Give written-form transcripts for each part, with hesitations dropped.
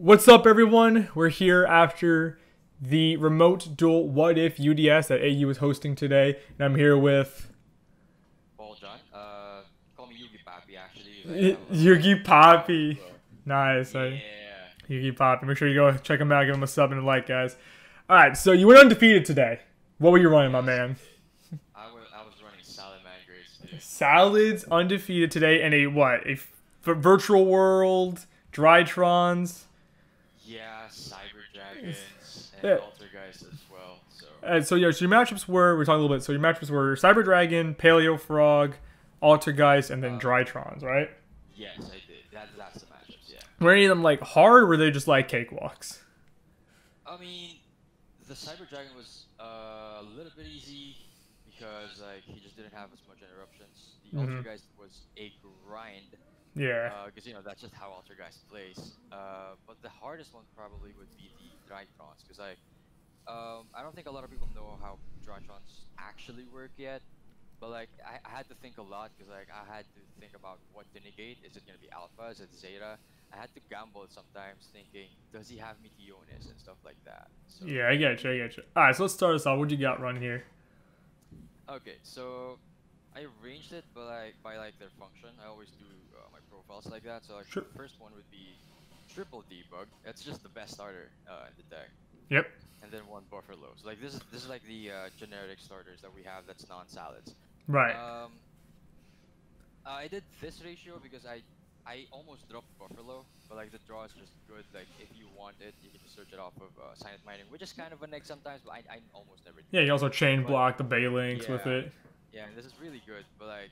What's up, everyone? We're here after the remote duel What If UDS that AU is hosting today, and I'm here with Paul John. Call me Yugi Papi actually. Yugi Poppy. Nice, Yeah. Yugi Poppy. Make sure you go check him out, give him a sub and a like, guys. All right, so you went undefeated today. What were you running, my man? I was running Salamangreat, dude. Salads undefeated today, and a what? Virtual world, Drytrons. Yeah, Cyber Dragons and Yeah. Altergeist as well. So So your matchups we're talking a little bit. So your matchups were Cyber Dragon, Paleo Frog, Altergeist, and then Drytrons, right? yes, I did. That's the matchups. Yeah. Were any of them like hard, or were they just like cakewalks? I mean, the Cyber Dragon was a little bit easy because like he just didn't have as much interruptions. The Altergeist was a grind. Yeah. Because that's just how Altergeist plays. But the hardest one probably would be the Drytrons, because I don't think a lot of people know how Drytrons actually work yet. But like I had to think a lot, because like I had to think about what to negate. Is it gonna be Alpha? Is it Zeta? I had to gamble sometimes, thinking, does he have Meteonis and stuff like that. So, Yeah, I get you. All right, so let's start us off. What you got running here? okay, so I arranged it by their function. I always do my profiles like that. So like Sure. the first one would be triple debug. That's just the best starter in the deck. Yep. And then one Buffalo. So like this is like the generic starters that we have that's non-salads. Right. I did this ratio because I almost dropped Buffalo, but like the draw is just good. Like if you want it, you can just search it off of Silent Mining, which is kind of a neg sometimes, but I almost never do. Yeah, you also chain block the Bay links with Yeah. it. Yeah, and this is really good, but like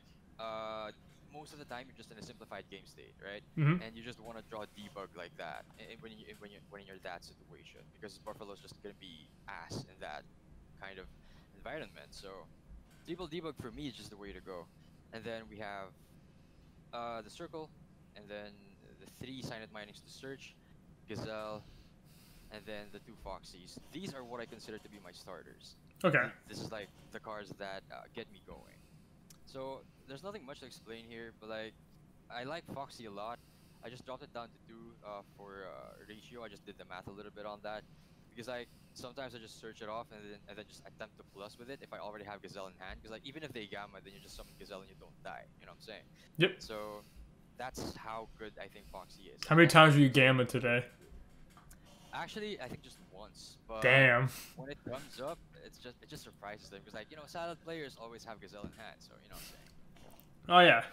most of the time you're just in a simplified game state, right? Mhm. And you just want to draw debug like that when you're in that situation, because Buffalo's just gonna be ass in that kind of environment. So debug for me is just the way to go. And then we have the circle, and then the 3 silent minings to search, Gazelle, and then the 2 Foxies. These are what I consider to be my starters. Okay. This is like the cards that get me going. So there's nothing much to explain here, but like I like Foxy a lot. I just dropped it down to 2 for ratio. I just did the math a little bit on that, because like sometimes I just search it off and then just attempt to plus with it if I already have Gazelle in hand. Because like even if they gamma, then you just summon Gazelle and you don't die. You know what I'm saying? Yep. So that's how good I think Foxy is. How many times were you gamma today? Actually, I think just once. But Damn. when it comes up, it just surprises them, because like salad players always have Gazelle in hand, so you know what I'm saying. Oh yeah.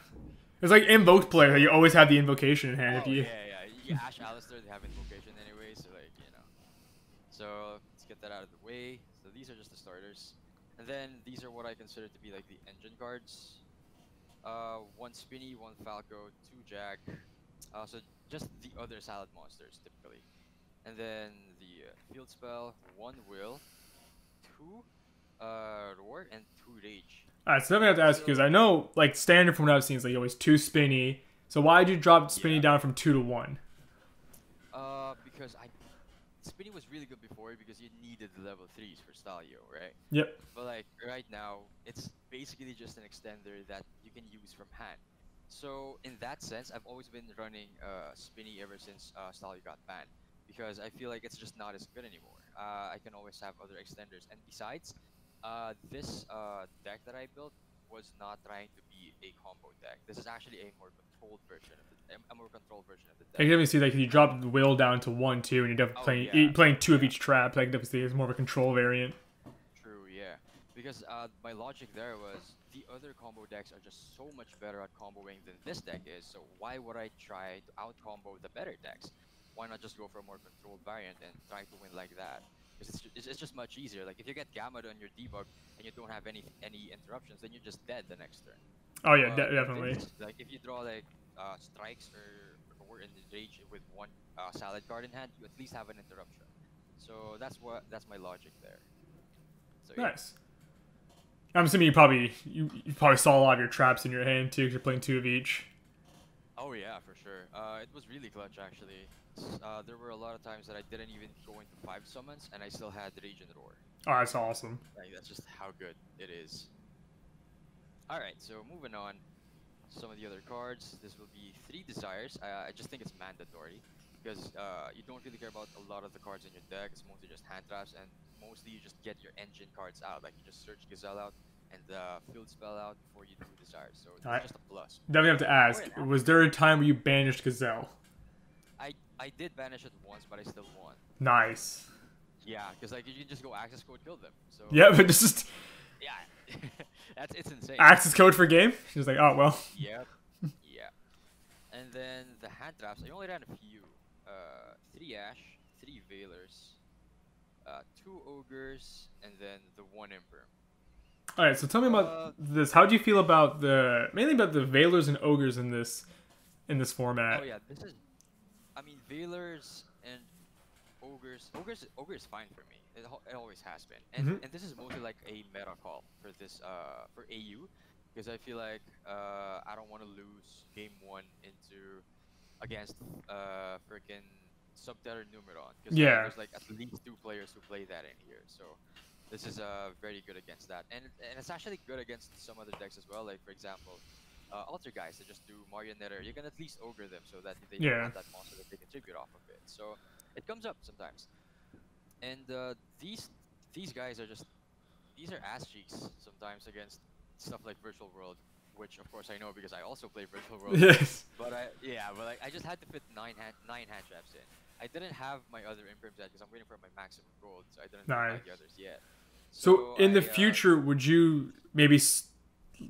It's like invoked player. You always have the invocation in hand if you. Yeah. You Ash Alistair, they have invocation anyway, so like So let's get that out of the way. So these are just the starters, and then these are what I consider to be like the engine cards. 1 Spinny, 1 Falco, 2 Jack. So just the other salad monsters typically. And then the field spell, 1 Will, 2 Roar, and 2 Rage. Alright, so then I have to ask you, because I know, like, standard from what I've seen is like always 2 Spinny. So why did you drop Spinny down from 2 to 1? Because Spinny was really good before, because you needed the level 3s for Stalio, right? Yep. But like right now, it's basically just an extender that you can use from hand. So in that sense, I've always been running Spinny ever since Stalio got banned, because I feel like it's just not as good anymore. I can always have other extenders, and besides, this deck that I built was not trying to be a combo deck. This is actually a more controlled version of the deck. I can definitely see like you dropped the will down to 1, 2, and you're definitely playing 2 of each trap. Like definitely it's more of a control variant. True, yeah. Because my logic there was the other combo decks are just so much better at comboing than this deck is. So why would I try to out combo the better decks? Why not just go for a more controlled variant and try to win like that? Because it's just much easier. Like if you get gamma on your debug and you don't have any interruptions, then you're just dead the next turn. Oh yeah, definitely. Like if you draw like strikes or in the rage with 1 salad card in hand, you at least have an interruption. So that's my logic there. So, yeah. Nice. I'm assuming you probably saw a lot of your traps in your hand too, because you're playing 2 of each. Oh yeah, for sure. It was really clutch actually. There were a lot of times that I didn't even go into 5 summons, and I still had Rage and Roar. Oh, that's awesome. Like that's just how good it is. All right, so moving on. Some of the other cards. This will be 3 desires. I just think it's mandatory. because you don't really care about a lot of the cards in your deck. It's mostly just hand traps, and mostly you just get your engine cards out. Like you just search Gazelle out and field spell out before you do Desire. So All it's right. just a plus. Definitely have to More ask. than half. Was there a time where you banished Gazelle? I did banish it once, but I still won. Nice. Yeah, because like you can just go access code kill them. So Yeah, but just yeah, it's insane. access code for game. She's like, oh well. Yep. Yeah. And then the hand traps, I only ran a few. 3 Ash, 3 Veilers, 2 Ogres, and then the 1 Imperm. All right, so tell me about this. How do you feel about mainly about the Veilers and Ogres in this format? Oh yeah, this is. I mean, Veilers and Ogre is fine for me. It always has been, and this is mostly like a meta call for this for AU, because I feel like I don't want to lose game 1 into against freaking Subterra Numeron, because there's like at least 2 players who play that in here, so this is very good against that, and it's actually good against some other decks as well, like for example Alter guys that just do Marionetta. You can at least ogre them so that they don't have that monster that they can tribute off of it, so it comes up sometimes. And these guys are these are ass cheeks sometimes against stuff like Virtual World, which of course I know because I also play Virtual World. Yes. But I just had to fit nine hand traps in. I didn't have my other imprims yet because I'm waiting for my maximum gold, so I didn't have the others yet. So in the future, would you maybe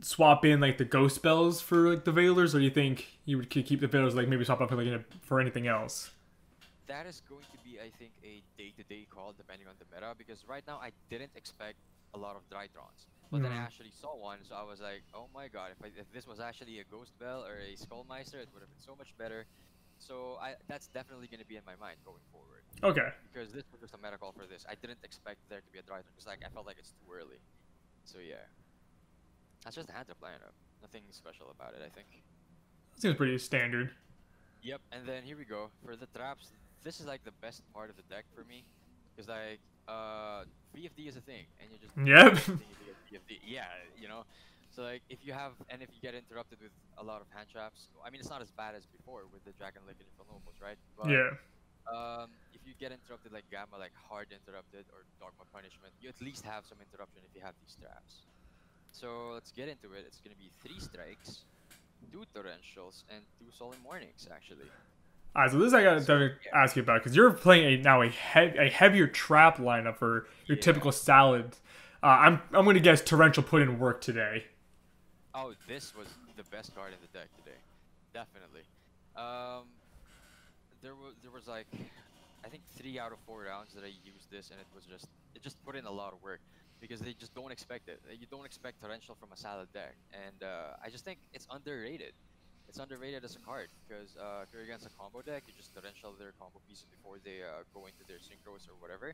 swap in like the ghost spells for like the Veilers, or do you think you would keep the Veilers, like maybe swap up for like for anything else? That is going to be, I think, a day-to-day call depending on the meta, because right now I didn't expect a lot of Drytrons, but then I actually saw one, so I was like, oh my god, if this was actually a Ghost Bell or a Skullmeister, it would have been so much better. So that's definitely going to be in my mind going forward. Okay. Because this was just a meta call for this. I didn't expect there to be a Drytron, because like I felt like it's too early. So yeah, that's just a hand trap lineup. Nothing special about it, I think. Seems pretty standard. Yep, and then here we go for the traps. This is like the best part of the deck for me, because like VFD is a thing, and you just VFD. Yeah, you know. So like if you get interrupted with a lot of hand traps, I mean it's not as bad as before with the Dragon Lake and Infernobles, right? But, if you get interrupted like Gamma, like hard interrupted, or Dogma Punishment, you at least have some interruption if you have these traps. So let's get into it. It's gonna be 3 strikes, 2 torrentials, and 2 solemn warnings actually. Alright, so this I gotta ask you about, because you're playing a heavier trap lineup for your typical salad. I'm gonna guess Torrential put in work today. Oh, this was the best card in the deck today, definitely. There was like I think 3 out of 4 rounds that I used this, and it just put in a lot of work, because they just don't expect it. You don't expect Torrential from a salad deck, and I just think it's underrated. It's underrated as a card, because if you're against a combo deck, you just Torrential their combo pieces before they go into their synchros or whatever,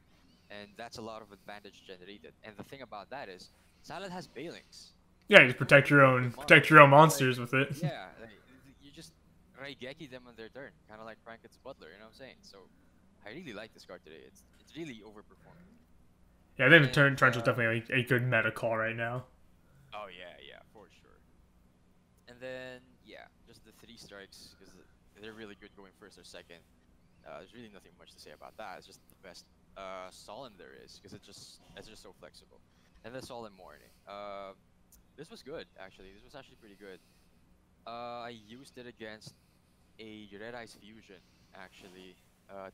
and that's a lot of advantage generated. And the thing about that is, Salad has Bailings. Yeah, you just protect your own monsters with it. Yeah, like, you just Raigeki them on their turn, kind of like Pranket's Butler. You know what I'm saying? So I really like this card today. It's really overperforming. Yeah, I think Torrential's definitely a good meta call right now. Oh yeah, for sure. And then yeah, just the 3 strikes, because they're really good going first or second. There's really nothing much to say about that. It's just the best Solemn there is, because it's just so flexible. And the Solemn Morning. This was good actually. This was actually pretty good. I used it against a Red Eyes Fusion actually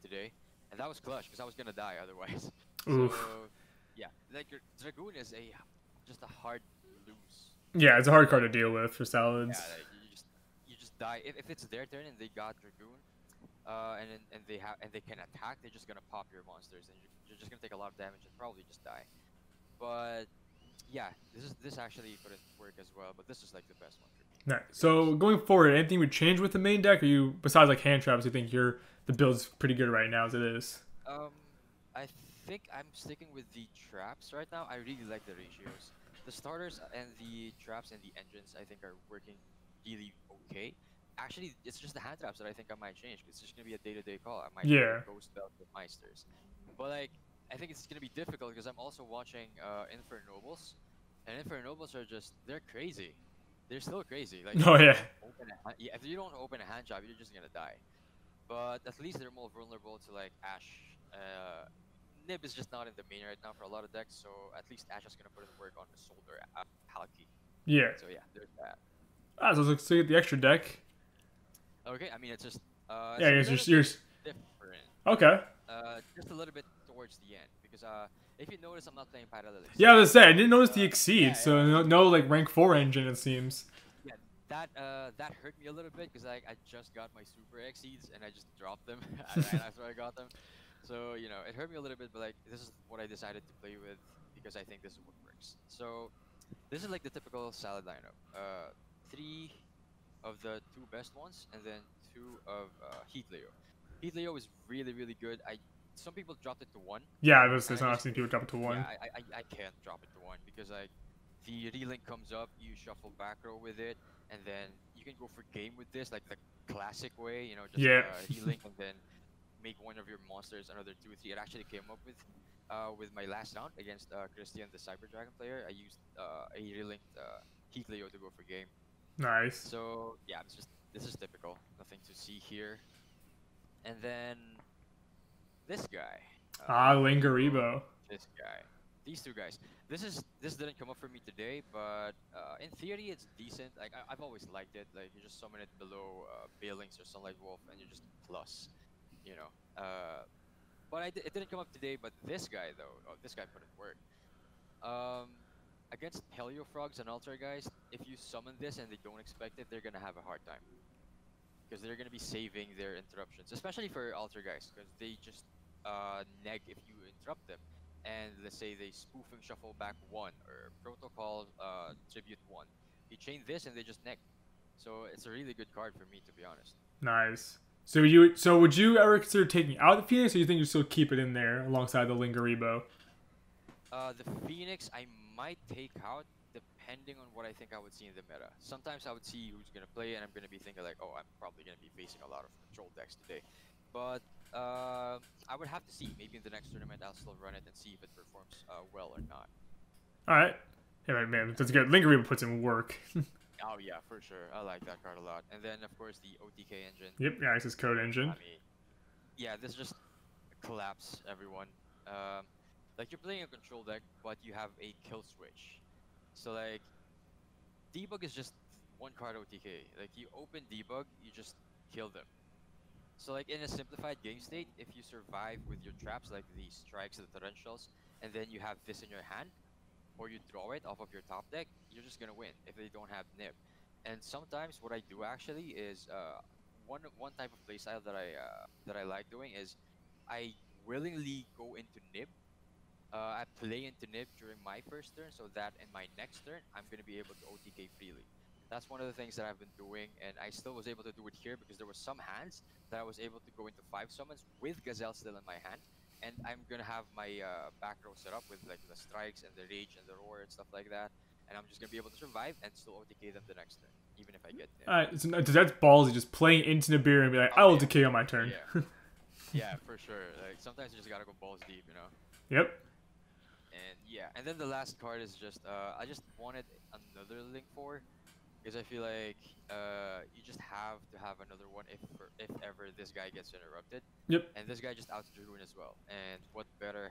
today, and that was clutch because I was gonna die otherwise. Oof. So yeah, like your Dragoon is just a hard lose. Yeah, it's a hard card to deal with for Salads. Yeah, like you just die if it's their turn and they got Dragoon, and they can attack. They're just gonna pop your monsters, and you're just gonna take a lot of damage and probably just die. But yeah, this actually put in work as well, but this is like the best one for me. Right. So going forward, anything would change with the main deck, or you, besides like hand traps, you think the build's pretty good right now as it is? I think I'm sticking with the traps right now. I really like the ratios. The starters and the traps and the engines I think are working really okay. Actually, it's just the hand traps that I think I might change. It's just gonna be a day-to-day call. I might go spell with Meisters, but like I think it's gonna be difficult because I'm also watching Infernobles, and Infernobles are they're crazy. They're still crazy. Like oh yeah. If you don't open a hand trap, you're just gonna die. but at least they're more vulnerable to like Ash. Nib is just not in the main right now for a lot of decks, so at least Ash is gonna put in work on the Soldier Palki. Yeah. So yeah, there's that. Ah, so let's get the extra deck. Okay, I mean it's just Yeah, it's a I guess little you're bit different. okay. Just a little bit towards the end because if you notice, I'm not playing parallel. Yeah, I was gonna say I didn't notice the Yeah, exceed, so yeah. no like rank 4 engine it seems. Yeah, that hurt me a little bit because I just got my super exceeds and I just dropped them right after I got them. So you know it hurt me a little bit, but like this is what I decided to play with because I think this is what works. So this is like the typical salad lineup. Three of the two best ones, and then two of Heat Leo. Heat Leo is really good. Some people dropped it to one. Yeah, I was And just not seeing people drop it to yeah, 1. I can't drop it to one because like the relink comes up, you shuffle back row with it, and then you can go for game with this like the classic way, you know, just Yeah. relink and then make one of your monsters another 2/3. It actually came up with my last round against Christian, the Cyber Dragon player. I used a relinked Heat Leo to go for game. Nice. So yeah, this is typical. Nothing to see here. And then this guy. Lingaribo. This guy. These two guys. This didn't come up for me today, but in theory it's decent. Like I've always liked it. Like you just summon it below Balings or Sunlight Wolf, and you just plus, you know. But it didn't come up today. But this guy though, this guy put in work. Against Helio Frogs and Altar guys, if you summon this and they don't expect it, they're gonna have a hard time because they're gonna be saving their interruptions, especially for Altar guys, because they just neg if you interrupt them. And let's say they spoof and shuffle back one or protocol tribute one. You chain this and they just neg. So it's a really good card for me, to be honest. Nice. So would you ever consider taking out the Phoenix, or you think you still keep it in there alongside the Lingaribo? The Phoenix I might take out depending on what I think I would see in the meta. Sometimes I would see who's gonna play and I'm gonna be thinking like, oh, I'm probably gonna be facing a lot of control decks today. But I would have to see. Maybe in the next tournament I'll still run it and see if it performs well or not. All right. Yeah, man, that's good. Lingaribo puts in work. Oh yeah, for sure. I like that card a lot. And then of course the OTK engine. Yep, yeah, access code engine. I mean, yeah, this just collapse everyone. Like you're playing a control deck, but you have a kill switch. So like, debug is just one card OTK. Like you open debug, you just kill them. So like in a simplified game state, if you survive with your traps, like the strikes and the torrentials, and then you have this in your hand, or you draw it off of your top deck, you're just gonna win if they don't have nib. And sometimes what I do actually is one type of playstyle that I like doing is I willingly go into nib. I play into nib during my first turn so that in my next turn I'm gonna be able to OTK freely. That's one of the things that I've been doing, and I still was able to do it here because there were some hands that I was able to go into 5 summons with Gazelle still in my hand. And I'm gonna have my back row set up with like the strikes and the rage and the roar and stuff like that, and I'm just gonna be able to survive and still OTK them the next turn, even if I get nib. Alright, so that's ballsy, just playing into Nibiru and be like, I will decay on my turn. Yeah. Yeah, for sure. Like sometimes you just gotta go balls deep, you know. Yep. And yeah, and then the last card is just I just wanted another link for, because I feel like you just have to have another one if ever this guy gets interrupted. Yep. And this guy just outs Dragoon as well. And what better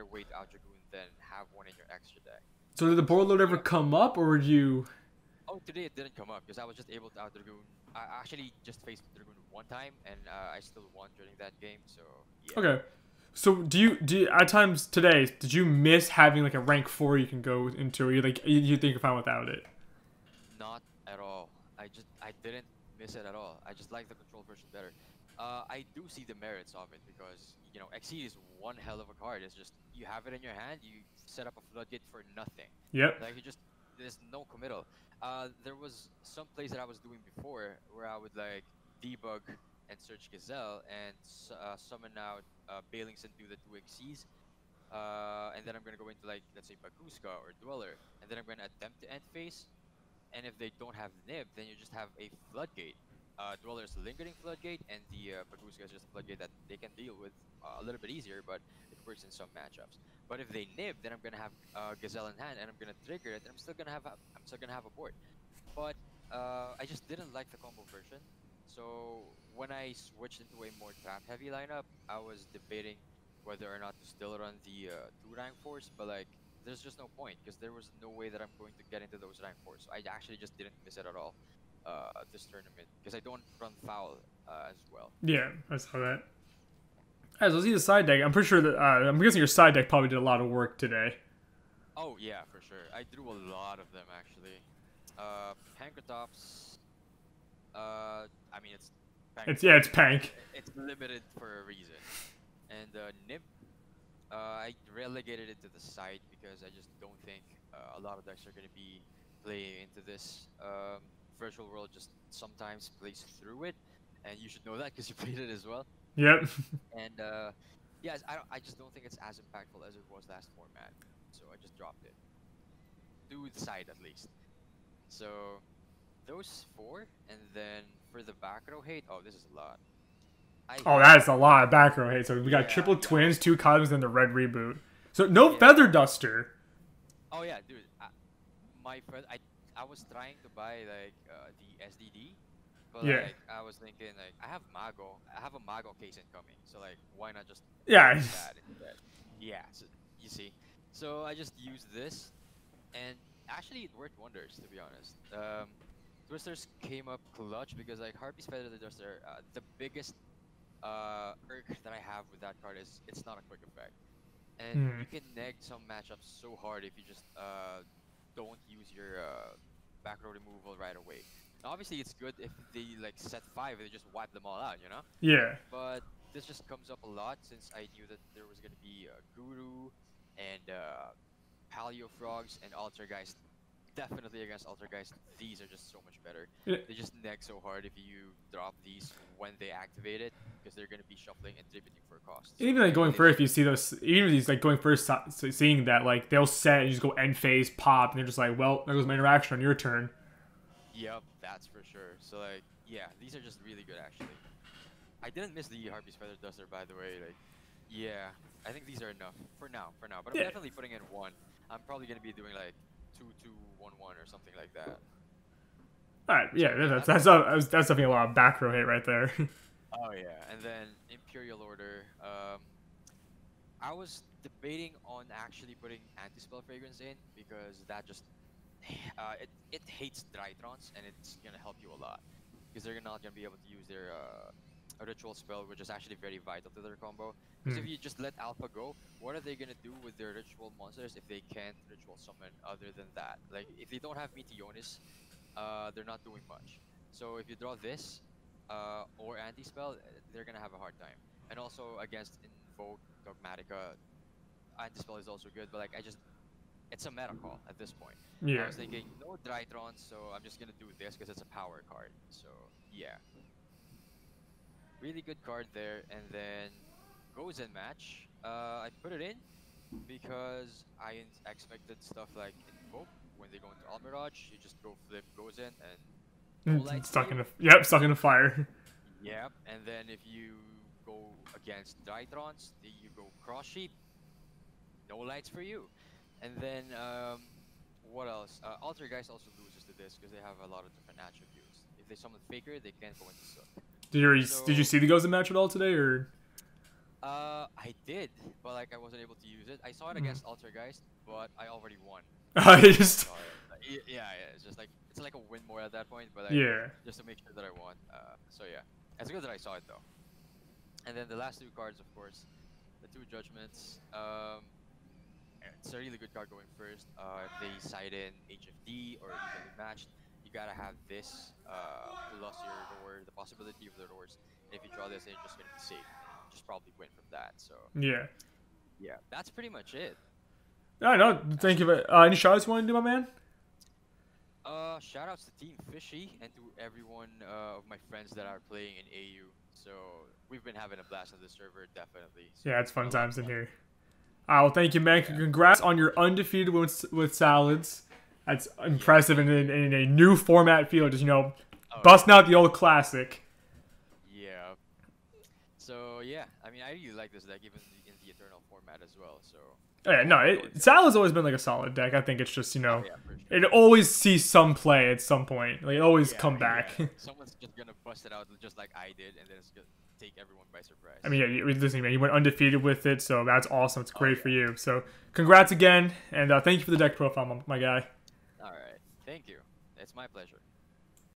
way to out Dragoon than have one in your extra deck? So did the board load ever come up, or would you? Oh, today it didn't come up because I was just able to out Dragoon. I actually just faced Dragoon one time, and I still won during that game. So yeah. Okay. So do you at times today, did you miss having like a rank 4 you can go into, or you think you're fine without it? Not at all. I didn't miss it at all. I just like the control version better. I do see the merits of it because, you know, Exceed is one hell of a card. It's just, you have it in your hand, you set up a floodgate for nothing. Yep. Like, there's no committal. There was some plays that I was doing before where I would, like, debug and search Gazelle and summon out Balings and do the 2 Exceeds. And then I'm going to go into, like, let's say Baguska or Dweller. And then I'm going to attempt to end phase. And if they don't have nib, then you just have a floodgate. Dweller's lingering floodgate, and the Baguska is just a floodgate that they can deal with a little bit easier, but it works in some matchups. But if they nib, then I'm gonna have Gazelle in hand, and I'm gonna trigger it, and I'm still gonna have a board. But I just didn't like the combo version, So when I switched into a more trap heavy lineup, I was debating whether or not to still run the two rank force, but like there's just no point because there was no way that I'm going to get into those rank fours. So I actually just didn't miss it at all this tournament because I don't run foul as well. Yeah, I saw that. Alright, so let's see the side deck. I'm pretty sure that I'm guessing your side deck probably did a lot of work today. Oh yeah, for sure. I drew a lot of them actually. Pankratops. I mean It's Pank. It's limited for a reason. And Nymph, I relegated it to the side because I just don't think a lot of decks are gonna be playing into this. Virtual World just sometimes plays through it, and you should know that because you played it as well. Yep. And yeah, I just don't think it's as impactful as it was last format, so I just dropped it. To the side at least. So those four, and then for the back row hate, oh, this is a lot. Oh, that is a lot of back row hate. So we got triple twins, 2 Cosmos, and the red reboot. So no Feather Duster. Oh yeah, dude. My friend, I was trying to buy like the SDD, but like I was thinking like I have a Mago case incoming, so like why not just that instead? Yeah, so, you see. So I just used this, and actually it worked wonders to be honest. Twisters came up clutch because like Harpy's Feather Duster, the biggest irk that I have with that card is it's not a quick effect, and you can neg some matchups so hard if you just don't use your back row removal right away. Now, obviously, it's good if they like set 5 and they just wipe them all out, you know? Yeah. But this just comes up a lot since I knew that there was gonna be Guru and Paleo Frogs and Altergeist. Definitely against Altergeist, these are just so much better. Yeah. They just neg so hard if you drop these when they activate it because they're gonna be shuffling and tributing for cost. Even like going first, if you see those, even if he's like going first, seeing that like they'll set and you just go end phase, pop, and they're just like, well, there goes my interaction on your turn. Yep, that's for sure. So like, yeah, these are just really good actually. I didn't miss the Harpy's Feather Duster, by the way. Like, yeah, I think these are enough for now. But I'm definitely putting in 1. I'm probably gonna be doing like 2-2-1-1 or something like that. Alright, yeah, that's definitely a lot of back row hate right there. Oh yeah, and then Imperial Order. I was debating on actually putting Anti-Spell Fragrance in because that just it hates Drytrons and it's gonna help you a lot because they're not gonna be able to use their ritual spell, which is actually very vital to their combo. Because if you just let Alpha go, what are they gonna do with their ritual monsters if they can't ritual summon other than that? Like if they don't have Meteonis, they're not doing much. So if you draw this or Anti-Spell, they're gonna have a hard time. And also against Invoke Dogmatica, Anti-Spell is also good, but like it's a meta call at this point. Yeah. I was thinking no Drytrons, so I'm just gonna do this because it's a power card. So yeah, really good card there. And then Gozen match, I put it in because I expected stuff like Invoke when they go into Almirage. You just go flip Gozen and stuck in the fire. Yep, and then if you go against Drytrons, you go Cross Sheep. No lights for you. And then what else? Altergeist also loses to this because they have a lot of different attributes. If they summon Faker, they can't go into Sook. Did you see the Gozen match at all today, or? I did, but like I wasn't able to use it. I saw it against Altergeist, but I already won. Yeah, it's just like it's like a win more at that point, but like, just to make sure that I won. So yeah, it's good that I saw it though. And then the last 2 cards, of course, the 2 Judgments. It's a really good card going first. If they side in HFD or evenly matched, you gotta have this plus your lure, the possibility of the lures. And if you draw this, then you're just gonna be safe. Just probably win from that. So yeah, that's pretty much it. I know. Thank you. Any shoutouts you want to do, my man? Shoutouts to Team Fishy and to everyone of my friends that are playing in AU. So we've been having a blast on this server, definitely. So yeah, it's fun times in here. Well, thank you, man. Yeah. Congrats on your undefeated with Salads. That's impressive in a new format field. Just busting out the old classic. Yeah. So yeah, I mean, I really like this deck even in the Eternal format as well. So Oh, yeah, no, Sal has always been like a solid deck. I think it's just oh yeah, for sure. it always sees some play at some point. Like it always Yeah, come back. yeah. Someone's just gonna bust it out just like I did, and then it's gonna take everyone by surprise. I mean, yeah, listen, man, you went undefeated with it, so that's awesome. It's great for yeah. you. So congrats again, and thank you for the deck profile, my guy. All right, thank you. It's my pleasure.